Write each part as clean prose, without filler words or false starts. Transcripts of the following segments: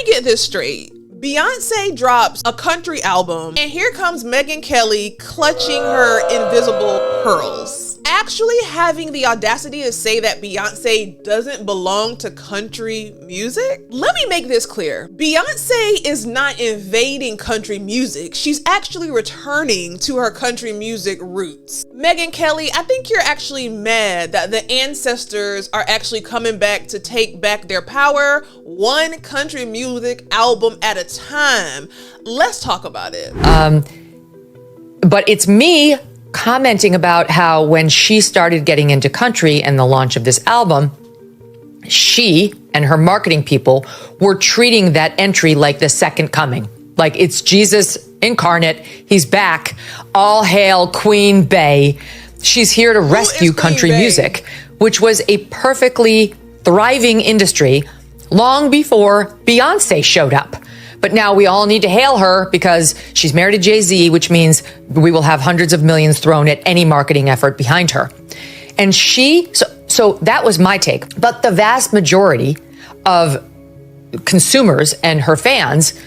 get this straight. Beyonce drops a country album, and here comes Megyn Kelly clutching her invisible pearls. Actually having the audacity to say that Beyonce doesn't belong to country music? Let me make this clear. Beyonce is not invading country music. She's actually returning to her country music roots. Megyn Kelly, I think you're actually mad that the ancestors are actually coming back to take back their power, one country music album at a time. Let's talk about it. But it's me commenting about how when she started getting into country and the launch of this album, she and her marketing people were treating that entry like the second coming. Like it's Jesus incarnate. He's back. All hail Queen Bey. She's here to rescue country music, which was a perfectly thriving industry long before Beyonce showed up. But now we all need to hail her because she's married to Jay-Z, which means we will have hundreds of millions thrown at any marketing effort behind her. And so that was my take. But the vast majority of consumers and her fans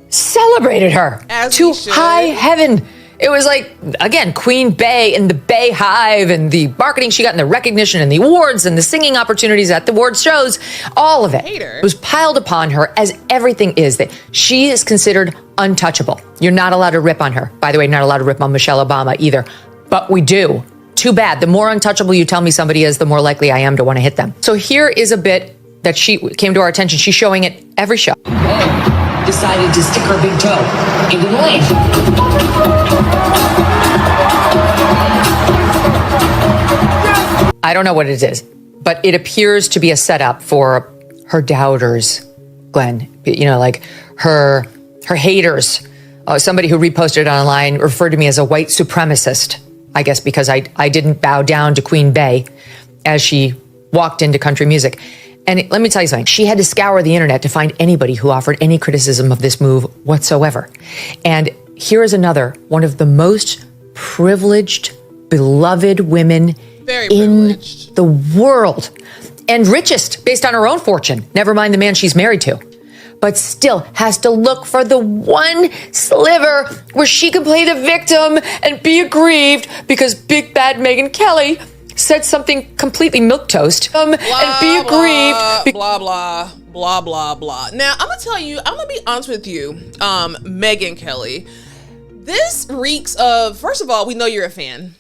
celebrated her to high heaven. It was like, again, Queen Bey and the Bey Hive and the marketing she got and the recognition and the awards and the singing opportunities at the awards shows, all of it was piled upon her, as everything is, that she is considered untouchable. You're not allowed to rip on her. By the way, not allowed to rip on Michelle Obama either, but we do. Too bad. The more untouchable you tell me somebody is, the more likely I am to want to hit them. So here is a bit that she came to our attention. She's showing it every show. Decided to stick her big toe into the lane. I don't know what it is, but it appears to be a setup for her doubters, Glenn. You know, like her haters. Somebody who reposted it online referred to me as a white supremacist, I guess because I didn't bow down to Queen Bey as she walked into country music. And let me tell you something. She had to scour the internet to find anybody who offered any criticism of this move whatsoever. And here is another one of the most privileged, beloved women in the world, and richest based on her own fortune. Never mind the man she's married to, but still has to look for the one sliver where she can play the victim and be aggrieved because big bad Megyn Kelly said something completely milquetoast and be aggrieved. Blah, blah, blah, blah, blah. Now, I'm going to tell you, I'm going to be honest with you, Megyn Kelly. This reeks of, first of all, we know you're a fan.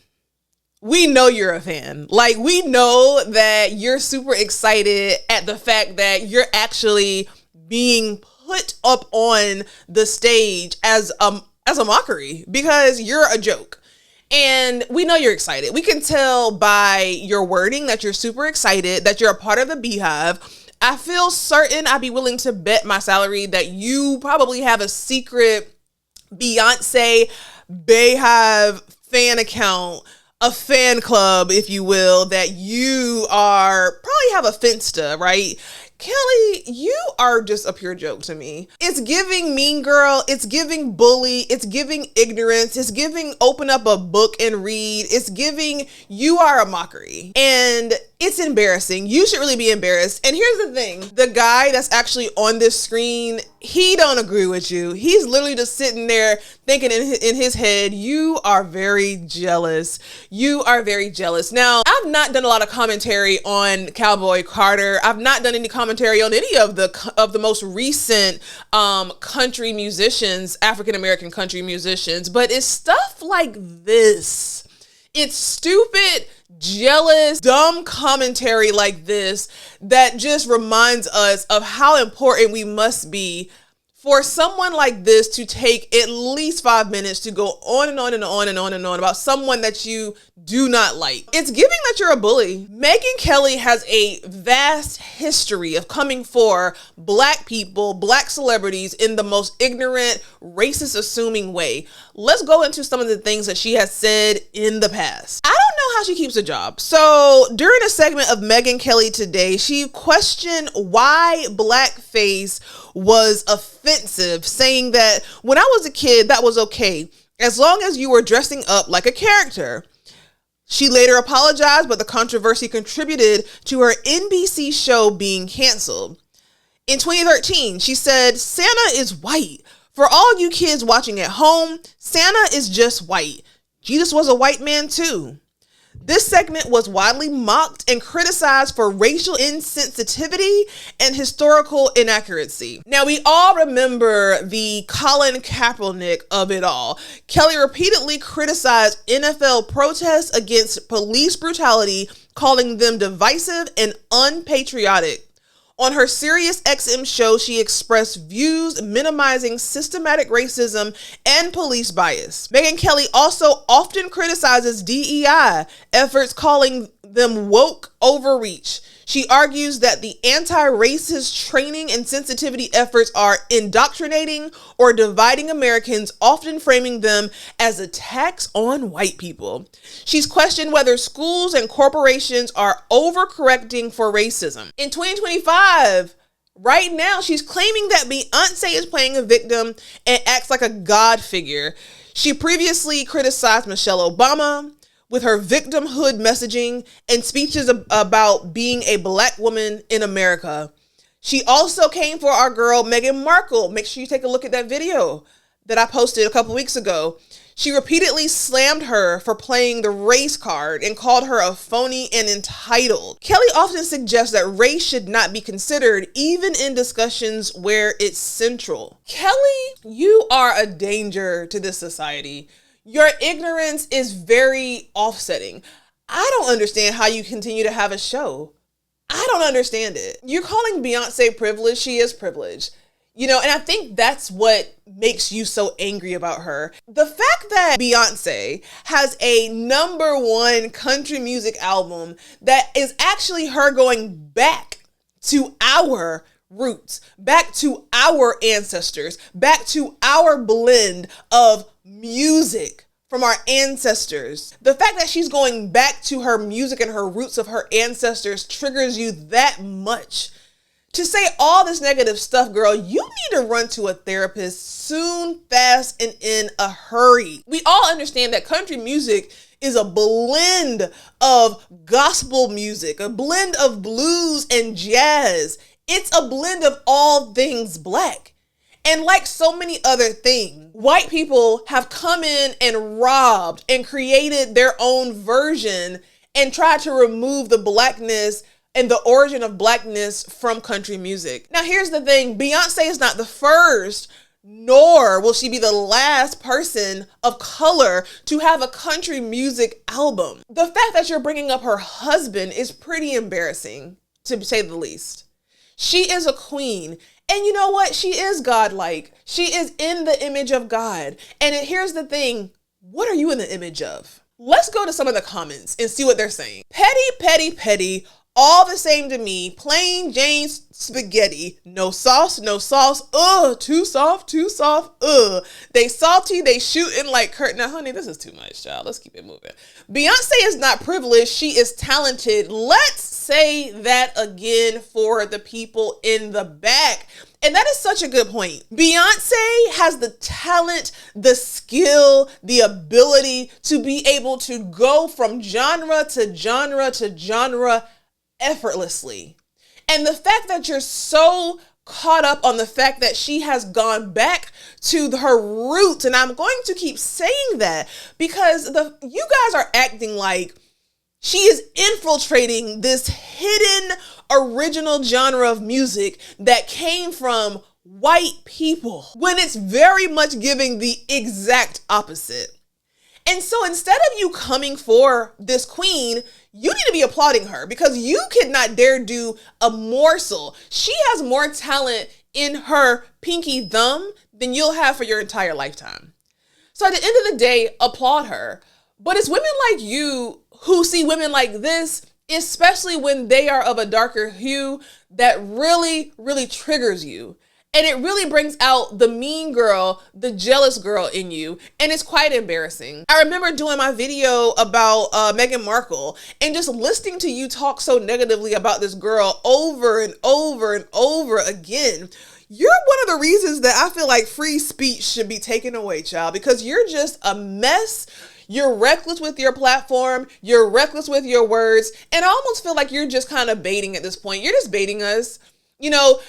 We know you're a fan. Like, we know that you're super excited at the fact that you're actually being put up on the stage as a mockery because you're a joke. And we know you're excited. We can tell by your wording that you're super excited, that you're a part of the Beehive. I feel certain I'd be willing to bet my salary that you probably have a secret Beyonce Beehive fan account, a fan club, if you will, that you are probably have a Finsta, right? Kelly, you are just a pure joke to me. It's giving mean girl. It's giving bully. It's giving ignorance. It's giving open up a book and read. It's giving you are a mockery. And it's embarrassing. You should really be embarrassed. And here's the thing. The guy that's actually on this screen, he don't agree with you. He's literally just sitting there thinking in his head, you are very jealous. You are very jealous. Now, I've not done a lot of commentary on Cowboy Carter. I've not done any commentary on any of the most recent country musicians, African-American country musicians, but it's stuff like this. It's stupid, jealous, dumb commentary like this that just reminds us of how important we must be for someone like this to take at least 5 minutes to go on and on and on and on and on about someone that you do not like. It's giving that you're a bully. Megyn Kelly has a vast history of coming for Black people, Black celebrities in the most ignorant, racist, assuming way. Let's go into some of the things that she has said in the past. I don't know how she keeps a job. So during a segment of Megyn Kelly today, she questioned why Blackface was offensive, saying that when I was a kid, that was okay, as long as you were dressing up like a character. She later apologized, but the controversy contributed to her NBC show being canceled. In 2013, she said, Santa is white. For all you kids watching at home, Santa is just white. Jesus was a white man too. This segment was widely mocked and criticized for racial insensitivity and historical inaccuracy. Now, we all remember the Colin Kaepernick of it all. Kelly repeatedly criticized NFL protests against police brutality, calling them divisive and unpatriotic. On her Sirius XM show, she expressed views minimizing systematic racism and police bias. Megyn Kelly also often criticizes DEI efforts, calling them woke overreach. She argues that the anti-racist training and sensitivity efforts are indoctrinating or dividing Americans, often framing them as attacks on white people. She's questioned whether schools and corporations are overcorrecting for racism. In 2025, right now, she's claiming that Beyoncé is playing a victim and acts like a god figure. She previously criticized Michelle Obama with her victimhood messaging and speeches about being a black woman in America. She also came for our girl, Meghan Markle. Make sure you take a look at that video that I posted a couple weeks ago. She repeatedly slammed her for playing the race card and called her a phony and entitled. Kelly often suggests that race should not be considered, even in discussions where it's central. Kelly, you are a danger to this society. Your ignorance is very offsetting. I don't understand how you continue to have a show. I don't understand it. You're calling Beyonce privileged. She is privileged. And I think that's what makes you so angry about her. The fact that Beyonce has a #1 country music album that is actually her going back to our roots, back to our ancestors, back to our blend of music from our ancestors. The fact that she's going back to her music and her roots of her ancestors triggers you that much. To say all this negative stuff, girl, you need to run to a therapist soon, fast, and in a hurry. We all understand that country music is a blend of gospel music, a blend of blues and jazz. It's a blend of all things black. And like so many other things, white people have come in and robbed and created their own version and tried to remove the blackness and the origin of blackness from country music. Now, here's the thing. Beyonce is not the first, nor will she be the last person of color to have a country music album. The fact that you're bringing up her husband is pretty embarrassing, to say the least. She is a queen. And you know what? She is godlike. She is in the image of God. And here's the thing. What are you in the image of? Let's go to some of the comments and see what they're saying. Petty, petty, petty. All the same to me. Plain Jane spaghetti. No sauce, no sauce. Ugh, too soft, too soft. Ugh. They salty, they shooting like Kurt. Now, honey, this is too much, child. Let's keep it moving. Beyonce is not privileged. She is talented. Let's say that again for the people in the back. And that is such a good point. Beyonce has the talent, the skill, the ability to be able to go from genre to genre to genre effortlessly. And the fact that you're so caught up on the fact that she has gone back to her roots, and I'm going to keep saying that because you guys are acting like she is infiltrating this hidden original genre of music that came from white people, when it's very much giving the exact opposite. And so instead of you coming for this queen, you need to be applauding her because you could not dare do a morsel. She has more talent in her pinky thumb than you'll have for your entire lifetime. So at the end of the day, applaud her. But it's women like you who see women like this, especially when they are of a darker hue, that really, really triggers you. And it really brings out the mean girl, the jealous girl in you. And it's quite embarrassing. I remember doing my video about Meghan Markle and just listening to you talk so negatively about this girl over and over and over again. You're one of the reasons that I feel like free speech should be taken away, child, because you're just a mess. You're reckless with your platform. You're reckless with your words. And I almost feel like you're just kind of baiting at this point. You're just baiting us. You know,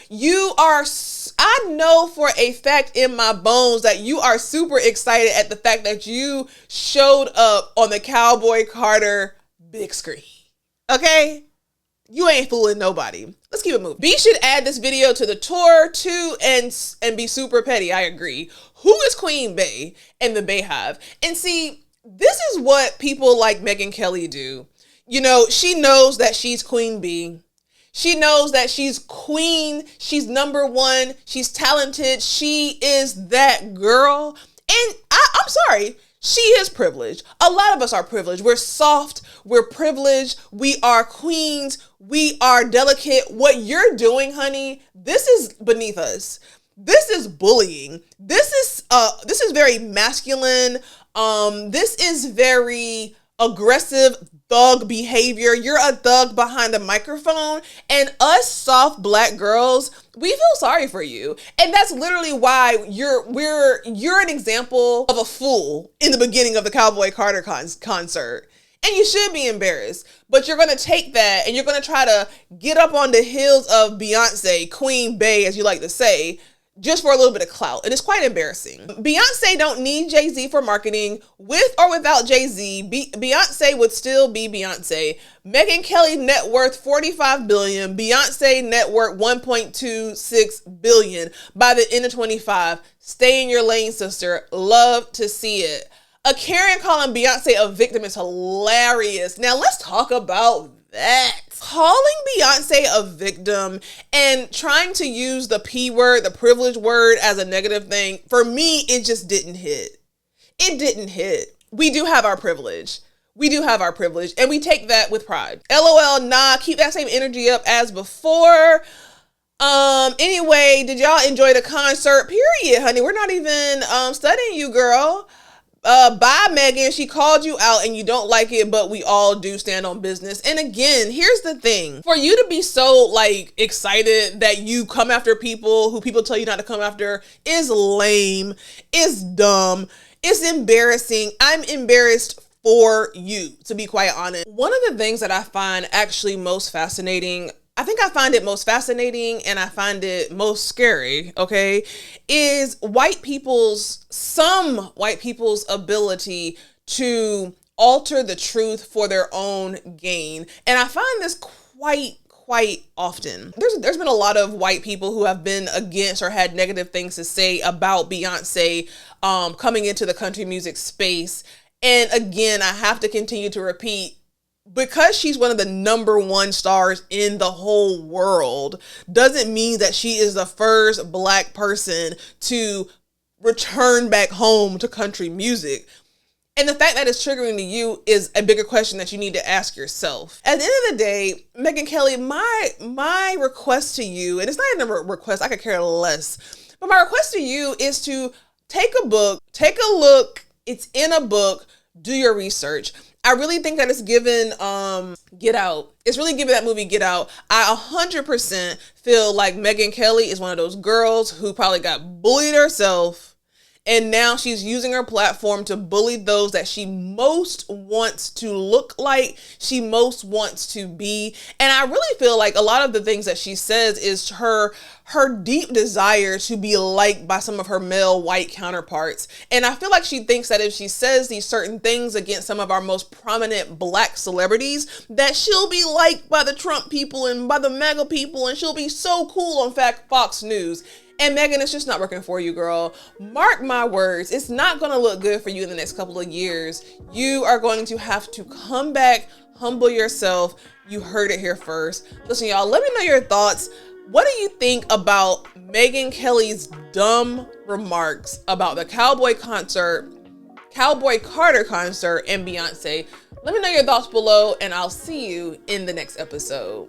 I know for a fact in my bones that you are super excited at the fact that you showed up on the Cowboy Carter big screen. Okay? You ain't fooling nobody. Let's keep it moving. B should add this video to the tour too and be super petty. I agree. Who is Queen Bey and the Bayhive? And see, this is what people like Megyn Kelly do. You know, she knows that she's Queen Bee. She knows that she's queen. She's number one. She's talented. She is that girl. And I'm sorry. She is privileged. A lot of us are privileged. We're soft. We're privileged. We are queens. We are delicate. What you're doing, honey, this is beneath us. This is bullying. This is very masculine. This is very aggressive thug behavior. You're a thug behind the microphone, and us soft black girls, we feel sorry for you. And that's literally why you're an example of a fool in the beginning of the Cowboy Carter concert. And you should be embarrassed, but you're going to take that and you're going to try to get up on the heels of Beyoncé, Queen Bey, as you like to say, just for a little bit of clout. And it's quite embarrassing. Beyoncé don't need Jay-Z for marketing. With or without Jay-Z, Beyoncé would still be Beyoncé. Megyn Kelly net worth $45 billion. Beyoncé net worth $1.26 billion by the end of 25. Stay in your lane, sister. Love to see it. A Karen calling Beyoncé a victim is hilarious. Now let's talk about that. Calling Beyoncé a victim and trying to use the P word, the privilege word, as a negative thing, for me, it just didn't hit. It didn't hit. We do have our privilege. We do have our privilege, and we take that with pride. LOL, nah, keep that same energy up as before. Anyway, did y'all enjoy the concert? Period, honey. We're not even studying you, girl. Bye, Megyn. She called you out and you don't like it, but we all do stand on business. And again, here's the thing. For you to be so like excited that you come after people who people tell you not to come after is lame, is dumb, it's embarrassing. I'm embarrassed for you, to be quite honest. One of the things that I find actually most fascinating, I think I find it most fascinating and I find it most scary, okay, is some white people's ability to alter the truth for their own gain. And I find this quite often. There's been a lot of white people who have been against or had negative things to say about Beyoncé coming into the country music space. And again, I have to continue to repeat, because she's one of the number one stars in the whole world doesn't mean that she is the first black person to return back home to country music. And the fact that it's triggering to you is a bigger question that you need to ask yourself. At the end of the day, Megyn Kelly, my request to you, and it's not even a request, I could care less, but my request to you is to take a book, take a look, it's in a book, do your research. I really think that it's given Get Out. It's really given that movie Get Out. I 100% feel like Megyn Kelly is one of those girls who probably got bullied herself, and now she's using her platform to bully those that she most wants to look like, she most wants to be. And I really feel like a lot of the things that she says is her deep desire to be liked by some of her male white counterparts. And I feel like she thinks that if she says these certain things against some of our most prominent black celebrities, that she'll be liked by the Trump people and by the MAGA people, and she'll be so cool on Fox News. And Megyn, it's just not working for you, girl. Mark my words, it's not gonna look good for you in the next couple of years. You are going to have to come back, humble yourself. You heard it here first. Listen, y'all, let me know your thoughts. What do you think about Megyn Kelly's dumb remarks about the Cowboy Carter concert, and Beyoncé? Let me know your thoughts below, and I'll see you in the next episode.